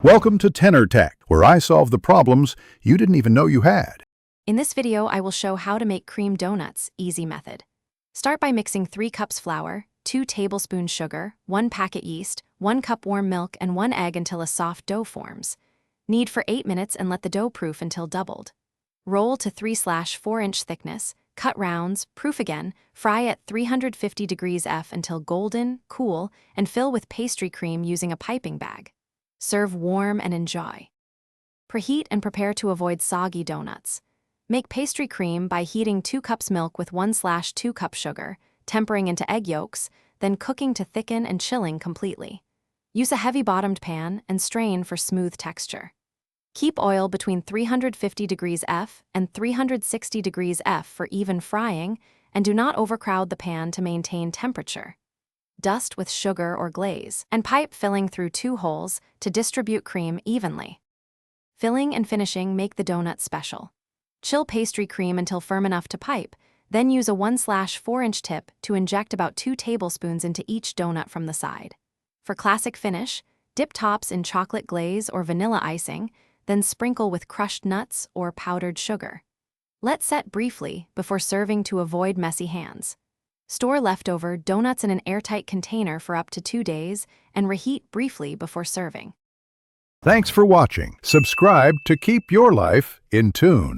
Welcome to Tenor Tech, where I solve the problems you didn't even know you had. In this video, I will show how to make cream donuts, easy method. Start by mixing 3 cups flour, 2 tablespoons sugar, 1 packet yeast, 1 cup warm milk, and 1 egg until a soft dough forms. Knead for 8 minutes and let the dough proof until doubled. Roll to 3/4 inch thickness, cut rounds, proof again, fry at 350 degrees F until golden, cool, and fill with pastry cream using a piping bag. Serve warm and enjoy. Preheat and prepare to avoid soggy donuts. Make pastry cream by heating 2 cups milk with 1/2 cup sugar, tempering into egg yolks, then cooking to thicken and chilling completely. Use a heavy-bottomed pan and strain for smooth texture. Keep oil between 350 degrees F and 360 degrees F for even frying, and do not overcrowd the pan to maintain temperature. Dust with sugar or glaze, and pipe filling through 2 holes to distribute cream evenly. Filling and finishing make the donut special. Chill pastry cream until firm enough to pipe, then use a 1/4 inch tip to inject about 2 tablespoons into each donut from the side. For classic finish, dip tops in chocolate glaze or vanilla icing, then sprinkle with crushed nuts or powdered sugar. Let set briefly before serving to avoid messy hands. Store leftover donuts in an airtight container for up to 2 days and reheat briefly before serving. Thanks for watching. Subscribe to keep your life in tune.